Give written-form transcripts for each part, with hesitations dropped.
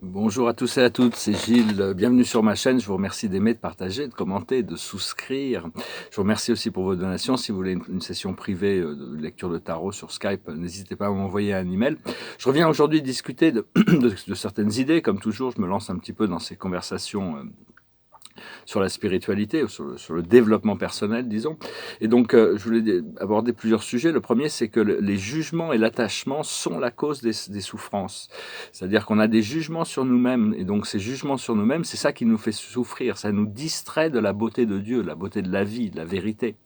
Bonjour à tous et à toutes, c'est Gilles. Bienvenue sur ma chaîne. Je vous remercie d'aimer, de partager, de commenter, de souscrire. Je vous remercie aussi pour vos donations. Si vous voulez une session privée de lecture de tarot sur Skype, n'hésitez pas à m'envoyer un email. Je reviens aujourd'hui discuter de certaines idées. Comme toujours, je me lance un petit peu dans ces conversations sur la spiritualité, ou sur le développement personnel, disons. Et donc, je voulais aborder plusieurs sujets. Le premier, c'est que les jugements et l'attachement sont la cause des souffrances. C'est-à-dire qu'on a des jugements sur nous-mêmes, et donc ces jugements sur nous-mêmes, c'est ça qui nous fait souffrir. Ça nous distrait de la beauté de Dieu, de la beauté de la vie, de la vérité.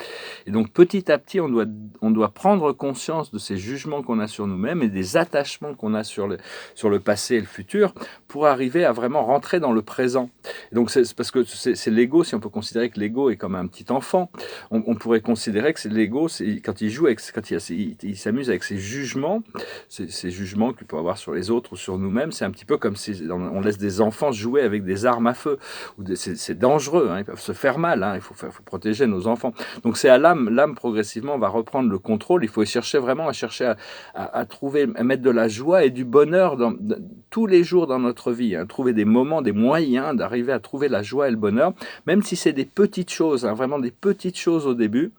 Et donc, petit à petit, on doit prendre conscience de ces jugements qu'on a sur nous-mêmes et des attachements qu'on a sur le passé et le futur pour arriver à vraiment rentrer dans le présent. Et donc, c'est parce que c'est l'ego, si on peut considérer que l'ego est comme un petit enfant, on pourrait considérer que c'est l'ego, quand il joue, il s'amuse avec ses jugements, ces jugements qu'il peut avoir sur les autres ou sur nous-mêmes, c'est un petit peu comme si on laisse des enfants jouer avec des armes à feu. C'est dangereux, hein, ils peuvent se faire mal, hein, il faut protéger nos enfants. Donc c'est à l'âme progressivement va reprendre le contrôle, il faut chercher vraiment à trouver, à mettre de la joie et du bonheur tous les jours dans notre vie, hein, trouver des moments, des moyens d'arriver à trouver la joie et le bonheur, même si c'est des petites choses, hein, vraiment des petites choses au début.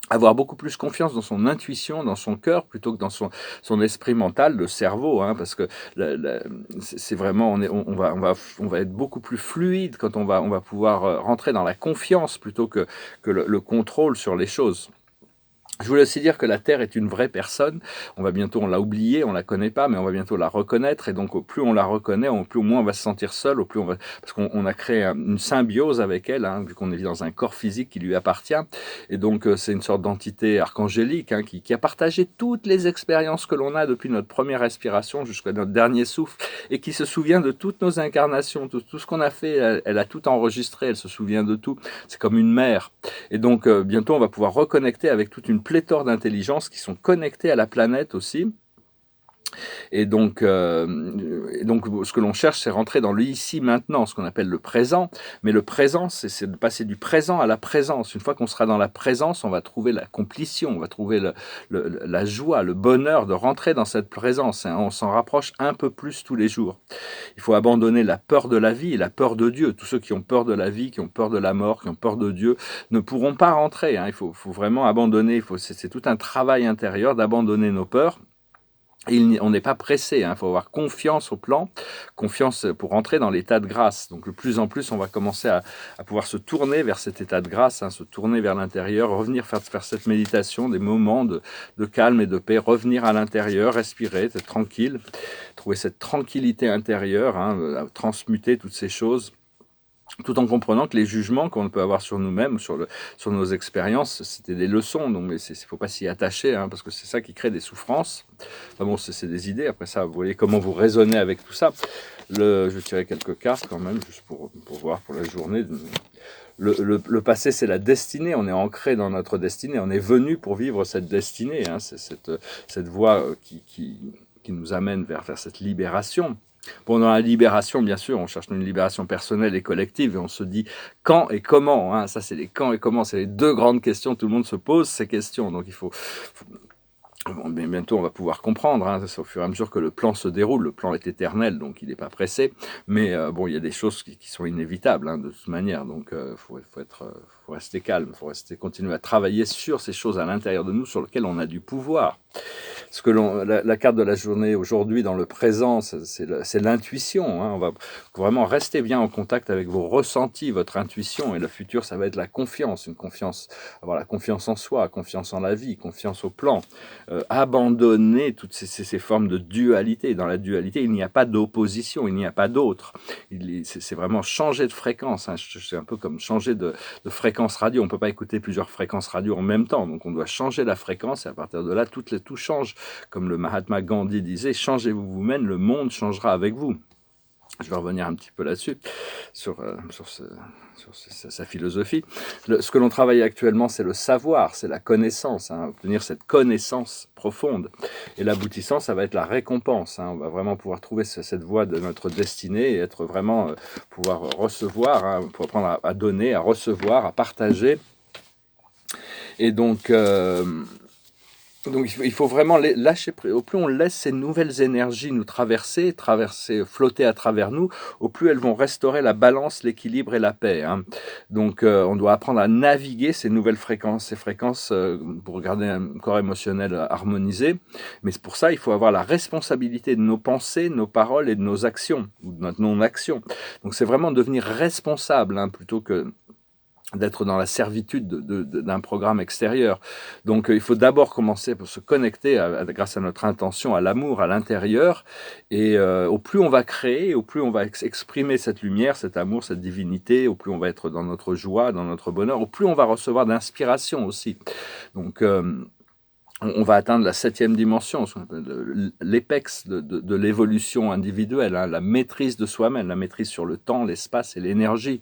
Avoir beaucoup plus confiance dans son intuition, dans son cœur, plutôt que dans son esprit mental, le cerveau, hein, parce que c'est vraiment, on va être beaucoup plus fluide quand on va pouvoir rentrer dans la confiance plutôt que le contrôle sur les choses. Je voulais aussi dire que la Terre est une vraie personne. On l'a oubliée, on la connaît pas, mais on va bientôt la reconnaître. Et donc, au plus on la reconnaît, au moins on va se sentir seul, parce qu'on a créé une symbiose avec elle, hein, vu qu'on est dans un corps physique qui lui appartient. Et donc, c'est une sorte d'entité archangélique, hein, qui a partagé toutes les expériences que l'on a depuis notre première respiration jusqu'à notre dernier souffle, et qui se souvient de toutes nos incarnations, tout ce qu'on a fait. Elle a tout enregistré, elle se souvient de tout. C'est comme une mère. Et donc, bientôt, on va pouvoir reconnecter avec toute une pléthore d'intelligences qui sont connectées à la planète aussi. Et donc, ce que l'on cherche, c'est rentrer dans l'ici maintenant, ce qu'on appelle le présent. Mais le présent, c'est de passer du présent à la présence. Une fois qu'on sera dans la présence, on va trouver la complétion, on va trouver la joie, le bonheur de rentrer dans cette présence, hein. On s'en rapproche un peu plus tous les jours. Il faut abandonner la peur de la vie et la peur de Dieu. Tous ceux qui ont peur de la vie, qui ont peur de la mort, qui ont peur de Dieu, ne pourront pas rentrer, hein. Il faut vraiment abandonner. C'est tout un travail intérieur d'abandonner nos peurs. On n'est pas pressé, hein. Il faut avoir confiance au plan, confiance pour rentrer dans l'état de grâce. Donc de plus en plus, on va commencer à pouvoir se tourner vers cet état de grâce, hein, se tourner vers l'intérieur, revenir faire cette méditation, des moments de calme et de paix, revenir à l'intérieur, respirer, être tranquille, trouver cette tranquillité intérieure, hein, transmuter toutes ces choses, tout en comprenant que les jugements qu'on peut avoir sur nous-mêmes, sur nos expériences, c'était des leçons. Donc, il ne faut pas s'y attacher, hein, parce que c'est ça qui crée des souffrances. Enfin bon, c'est des idées. Après ça, vous voyez comment vous raisonnez avec tout ça. Je vais tirer quelques cartes quand même, juste pour voir pour la journée. Le passé, c'est la destinée. On est ancré dans notre destinée. On est venu pour vivre cette destinée, hein. C'est cette voie qui nous amène vers cette libération. Bon, dans la libération, bien sûr, on cherche une libération personnelle et collective, et on se dit quand et comment, hein. Ça, c'est les quand et comment, c'est les deux grandes questions. Tout le monde se pose ces questions, donc il faut bon, bientôt on va pouvoir comprendre, hein, au fur et à mesure que le plan se déroule. Le plan est éternel, donc il n'est pas pressé, mais bon, il y a des choses qui sont inévitables, hein, de toute manière, donc faut rester calme, faut continuer à travailler sur ces choses à l'intérieur de nous sur lesquelles on a du pouvoir. La carte de la journée aujourd'hui dans le présent, c'est l'intuition, hein. On va vraiment rester bien en contact avec vos ressentis, votre intuition, et le futur, ça va être la confiance, avoir la confiance en soi, confiance en la vie, confiance au plan, abandonner toutes ces formes de dualité. Dans la dualité, il n'y a pas d'opposition, il n'y a pas d'autre. C'est vraiment changer de fréquence, hein. C'est un peu comme changer de fréquence radio. On ne peut pas écouter plusieurs fréquences radio en même temps, donc on doit changer la fréquence, et à partir de là, tout change. Comme le Mahatma Gandhi disait, changez-vous vous-même, le monde changera avec vous. Je vais revenir un petit peu là-dessus, sur sa philosophie. Ce que l'on travaille actuellement, c'est le savoir, c'est la connaissance, hein, obtenir cette connaissance profonde. Et l'aboutissant, ça va être la récompense, hein. On va vraiment pouvoir trouver cette voie de notre destinée et être vraiment, pouvoir recevoir, hein, pour apprendre à donner, à recevoir, à partager. Et donc, Donc il faut vraiment lâcher prise. Au plus on laisse ces nouvelles énergies nous traverser, flotter à travers nous, au plus elles vont restaurer la balance, l'équilibre et la paix, hein. Donc on doit apprendre à naviguer ces nouvelles fréquences, pour garder un corps émotionnel harmonisé. Mais pour ça, il faut avoir la responsabilité de nos pensées, de nos paroles et de nos actions, ou de notre non-action. Donc c'est vraiment devenir responsable, hein, plutôt que d'être dans la servitude d'un programme extérieur. Donc il faut d'abord commencer pour se connecter grâce à notre intention, à l'amour, à l'intérieur, et au plus on va créer, au plus on va exprimer cette lumière, cet amour, cette divinité, au plus on va être dans notre joie, dans notre bonheur, au plus on va recevoir d'inspiration aussi. Donc on va atteindre la 7e dimension, l'épex de l'évolution individuelle, hein, la maîtrise de soi-même, la maîtrise sur le temps, l'espace et l'énergie.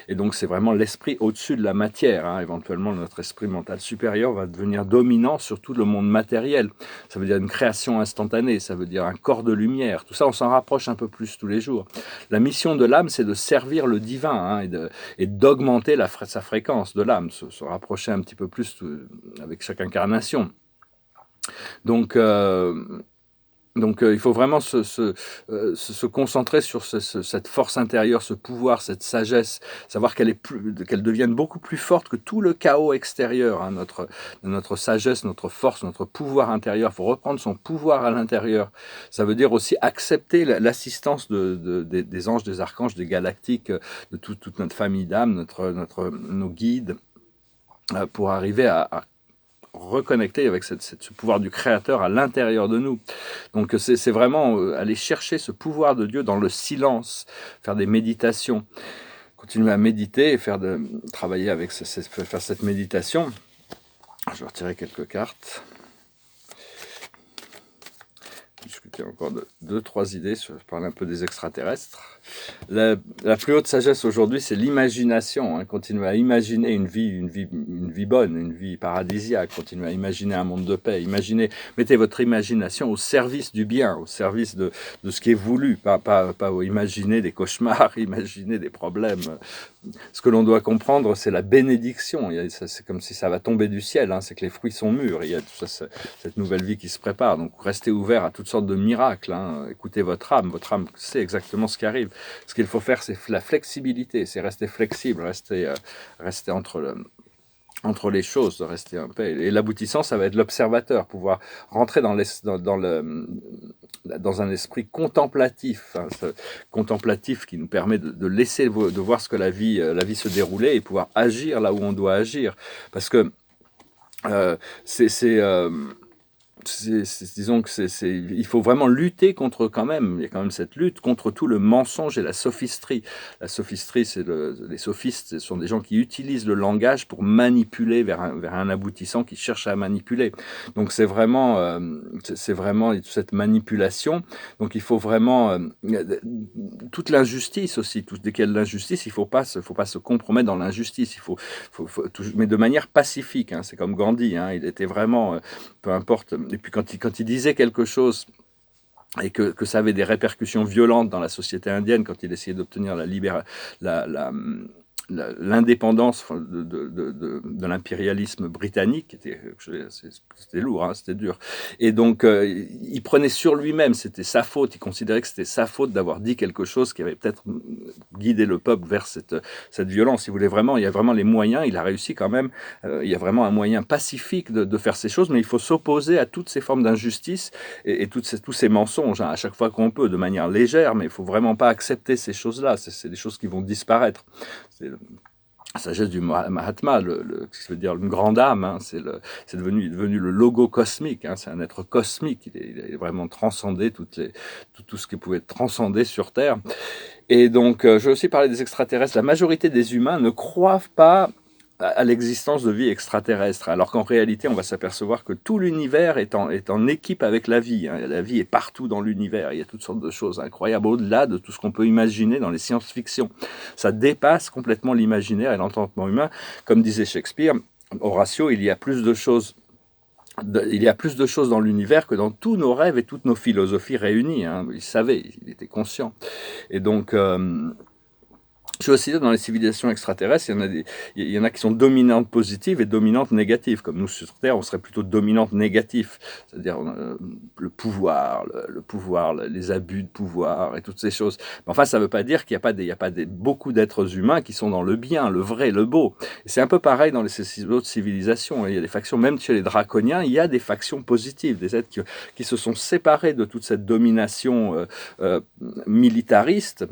Et donc c'est vraiment l'esprit au-dessus de la matière, hein. Éventuellement notre esprit mental supérieur va devenir dominant sur tout le monde matériel. Ça veut dire une création instantanée, ça veut dire un corps de lumière. Tout ça, on s'en rapproche un peu plus tous les jours. La mission de l'âme, c'est de servir le divin, hein, et d'augmenter sa fréquence de l'âme, se rapprocher un petit peu plus avec chaque incarnation. Donc il faut vraiment se concentrer sur cette force intérieure, ce pouvoir, cette sagesse, savoir qu'elle devienne beaucoup plus forte que tout le chaos extérieur, hein, notre sagesse, notre force, notre pouvoir intérieur. Il faut reprendre son pouvoir à l'intérieur. Ça veut dire aussi accepter l'assistance des anges, des archanges, des galactiques, de toute notre famille d'âmes, nos guides, pour arriver à reconnecter avec ce pouvoir du Créateur à l'intérieur de nous. Donc c'est vraiment aller chercher ce pouvoir de Dieu dans le silence, faire des méditations, continuer à méditer et travailler avec faire cette méditation. Je vais retirer quelques cartes. Discuter encore de 2-3 idées, je parle un peu des extraterrestres. La plus haute sagesse aujourd'hui, c'est l'imagination, hein. Continuer à imaginer une vie bonne, une vie paradisiaque, continuer à imaginer un monde de paix. Mettez votre imagination au service du bien, au service de ce qui est voulu, pas imaginer des cauchemars, imaginer des problèmes. Ce que l'on doit comprendre, c'est la bénédiction. C'est comme si ça va tomber du ciel, hein. C'est que les fruits sont mûrs. Il y a tout ça, cette nouvelle vie qui se prépare. Donc restez ouverts à toutes sortes de miracles, hein. Écoutez votre âme sait exactement ce qui arrive. Ce qu'il faut faire, c'est la flexibilité, c'est rester flexible, rester entre les choses, de rester un peu. Et l'aboutissant, ça va être l'observateur, pouvoir rentrer dans un esprit contemplatif, hein, contemplatif qui nous permet de voir ce que la vie se dérouler et pouvoir agir là où on doit agir. Parce que disons que il faut vraiment lutter contre, il y a quand même cette lutte contre tout le mensonge et la sophisterie. La sophisterie, les sophistes, ce sont des gens qui utilisent le langage pour manipuler vers un aboutissant, qui cherchent à manipuler. Donc c'est vraiment cette manipulation. Donc il faut vraiment toute l'injustice aussi, dès qu'il y a de l'injustice, il faut pas se compromettre dans l'injustice. Mais de manière pacifique, hein. C'est comme Gandhi, hein, il était vraiment, peu importe. Et puis quand il disait quelque chose et que ça avait des répercussions violentes dans la société indienne, quand il essayait d'obtenir l'indépendance de l'impérialisme britannique, c'était lourd, hein, c'était dur. Et donc, il prenait sur lui-même, c'était sa faute, il considérait que c'était sa faute d'avoir dit quelque chose qui avait peut-être guidé le peuple vers cette violence. Il y a vraiment les moyens, il a réussi quand même, il y a vraiment un moyen pacifique de faire ces choses, mais il faut s'opposer à toutes ces formes d'injustice et tous ces mensonges, hein, à chaque fois qu'on peut, de manière légère, mais il ne faut vraiment pas accepter ces choses-là, c'est des choses qui vont disparaître. C'est la sagesse du Mahatma, ce qui veut dire une grande âme, hein, c'est devenu le logo cosmique, hein, c'est un être cosmique, il est vraiment transcendé tout ce qui pouvait être transcendé sur Terre. Et donc, je vais aussi parler des extraterrestres. La majorité des humains ne croient pas à l'existence de vie extraterrestre, alors qu'en réalité, on va s'apercevoir que tout l'univers est en équipe avec la vie, hein. La vie est partout dans l'univers, il y a toutes sortes de choses incroyables, au-delà de tout ce qu'on peut imaginer dans les science-fiction. Ça dépasse complètement l'imaginaire et l'entendement humain. Comme disait Shakespeare, Horatio, il y a plus de choses dans l'univers que dans tous nos rêves et toutes nos philosophies réunies, hein. Il savait, il était conscient. Et donc... Je suis aussi dans les civilisations extraterrestres, il y en a qui sont dominantes positives et dominantes négatives. Comme nous sur Terre, on serait plutôt dominante négative, c'est-à-dire le pouvoir, les abus de pouvoir et toutes ces choses. Mais enfin, ça ne veut pas dire qu'il n'y a pas beaucoup d'êtres humains qui sont dans le bien, le vrai, le beau. Et c'est un peu pareil dans ces autres civilisations. Il y a des factions, même chez les draconiens, il y a des factions positives, des êtres qui se sont séparés de toute cette domination militariste,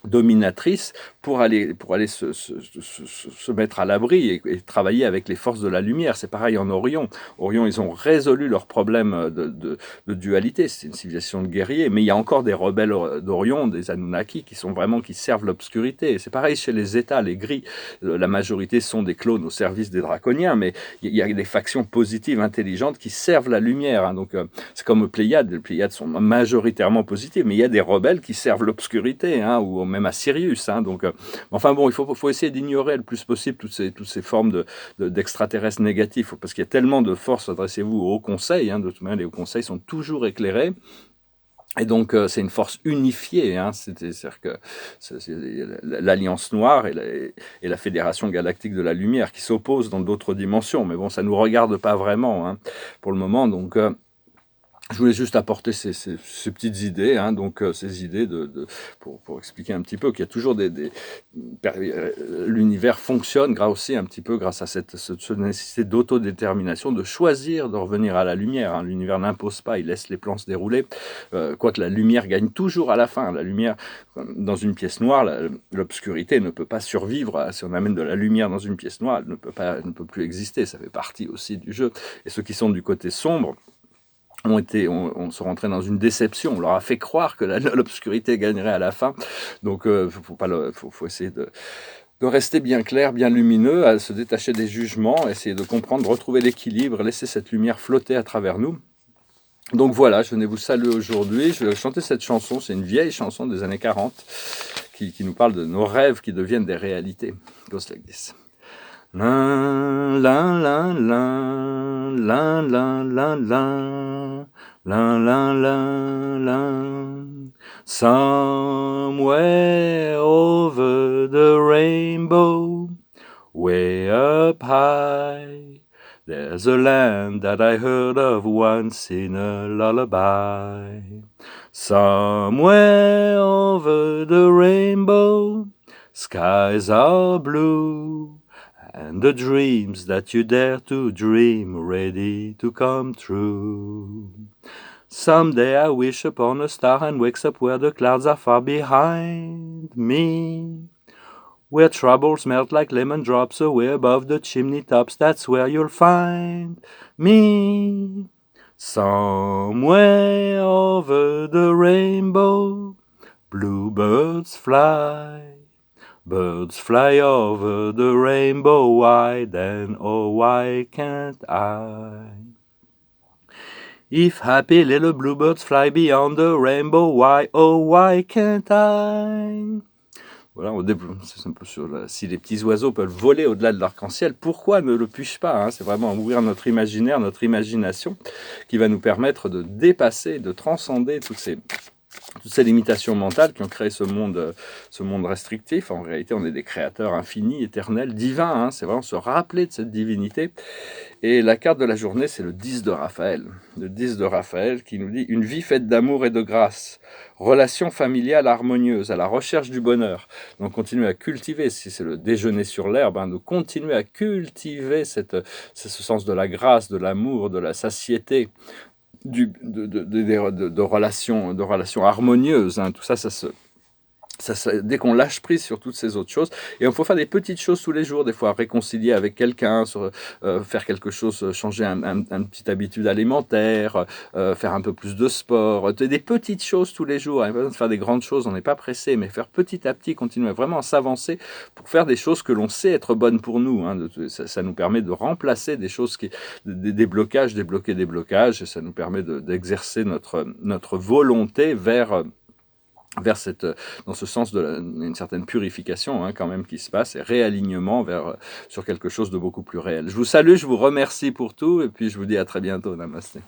dominatrice, pour aller se mettre à l'abri et travailler avec les forces de la lumière. C'est pareil en Orion. Orion, ils ont résolu leurs problèmes de dualité. C'est une civilisation de guerriers, mais il y a encore des rebelles d'Orion, des Anunnaki, qui servent l'obscurité. C'est pareil chez les États, les gris. La majorité sont des clones au service des draconiens, mais il y a des factions positives, intelligentes, qui servent la lumière. Hein. Donc, c'est comme les Pléiades sont majoritairement positives, mais il y a des rebelles qui servent l'obscurité, hein, ou même à Sirius. Hein. Donc, enfin bon, il faut essayer d'ignorer le plus possible toutes ces formes d'extraterrestres négatifs, parce qu'il y a tellement de forces. Adressez-vous au Haut Conseil, hein, de toute manière, les Hauts Conseils sont toujours éclairés. Et donc, c'est une force unifiée, hein, c'est-à-dire que c'est l'Alliance Noire et la Fédération Galactique de la Lumière qui s'opposent dans d'autres dimensions. Mais bon, ça ne nous regarde pas vraiment, hein, pour le moment. Donc, je voulais juste apporter ces petites idées, hein, donc ces idées pour expliquer un petit peu qu'il y a toujours l'univers fonctionne aussi un petit peu grâce à cette nécessité d'autodétermination, de choisir de revenir à la lumière. Hein. L'univers n'impose pas, il laisse les plans se dérouler, quoique la lumière gagne toujours à la fin. La lumière, dans une pièce noire, l'obscurité ne peut pas survivre. Si on amène de la lumière dans une pièce noire, elle ne peut plus exister. Ça fait partie aussi du jeu. Et ceux qui sont du côté sombre, on se rentrait dans une déception. On leur a fait croire que l'obscurité gagnerait à la fin. Donc, faut essayer de rester bien clair, bien lumineux, à se détacher des jugements, essayer de comprendre, de retrouver l'équilibre, laisser cette lumière flotter à travers nous. Donc voilà, je venais vous saluer aujourd'hui. Je vais chanter cette chanson. C'est une vieille chanson des années 40 qui nous parle de nos rêves qui deviennent des réalités. It goes like this. La la la la la la la la la la la la. Somewhere over the rainbow, way up high, there's a land that I heard of once in a lullaby. Somewhere over the rainbow, skies are blue, and the dreams that you dare to dream ready to come true. Someday I wish upon a star and wakes up where the clouds are far behind me, where troubles melt like lemon drops away above the chimney tops. That's where you'll find me. Somewhere over the rainbow, bluebirds fly. Birds fly over the rainbow wide, and oh, why can't I? If happy little bluebirds fly beyond the rainbow, why, oh, why can't I? Voilà, c'est un peu si les petits oiseaux peuvent voler au-delà de l'arc-en-ciel, pourquoi ne le puis-je pas, hein? C'est vraiment ouvrir notre imaginaire, notre imagination, qui va nous permettre de dépasser, de transcender toutes ces limitations mentales qui ont créé ce monde restrictif. En réalité, on est des créateurs infinis, éternels, divins. Hein. C'est vraiment se rappeler de cette divinité. Et la carte de la journée, c'est le 10 de Raphaël. Le 10 de Raphaël qui nous dit « Une vie faite d'amour et de grâce, relation familiale harmonieuse, à la recherche du bonheur. » Donc, continuer à cultiver, si c'est le déjeuner sur l'herbe, hein, de continuer à cultiver ce sens de la grâce, de l'amour, de la satiété, de relations harmonieuses. Hein. Tout ça dès qu'on lâche prise sur toutes ces autres choses, et il faut faire des petites choses tous les jours, des fois réconcilier avec quelqu'un, faire quelque chose, changer une petite habitude alimentaire, faire un peu plus de sport, des petites choses tous les jours. Il n'y a pas besoin de faire des grandes choses, on n'est pas pressé, mais faire petit à petit, continuer vraiment à s'avancer pour faire des choses que l'on sait être bonnes pour nous. Hein. Ça nous permet de remplacer des choses des blocages, débloquer des blocages, et ça nous permet d'exercer notre volonté vers dans ce sens une certaine purification, hein, quand même, qui se passe, et réalignement sur quelque chose de beaucoup plus réel. Je vous salue, je vous remercie pour tout, et puis je vous dis à très bientôt. Namasté.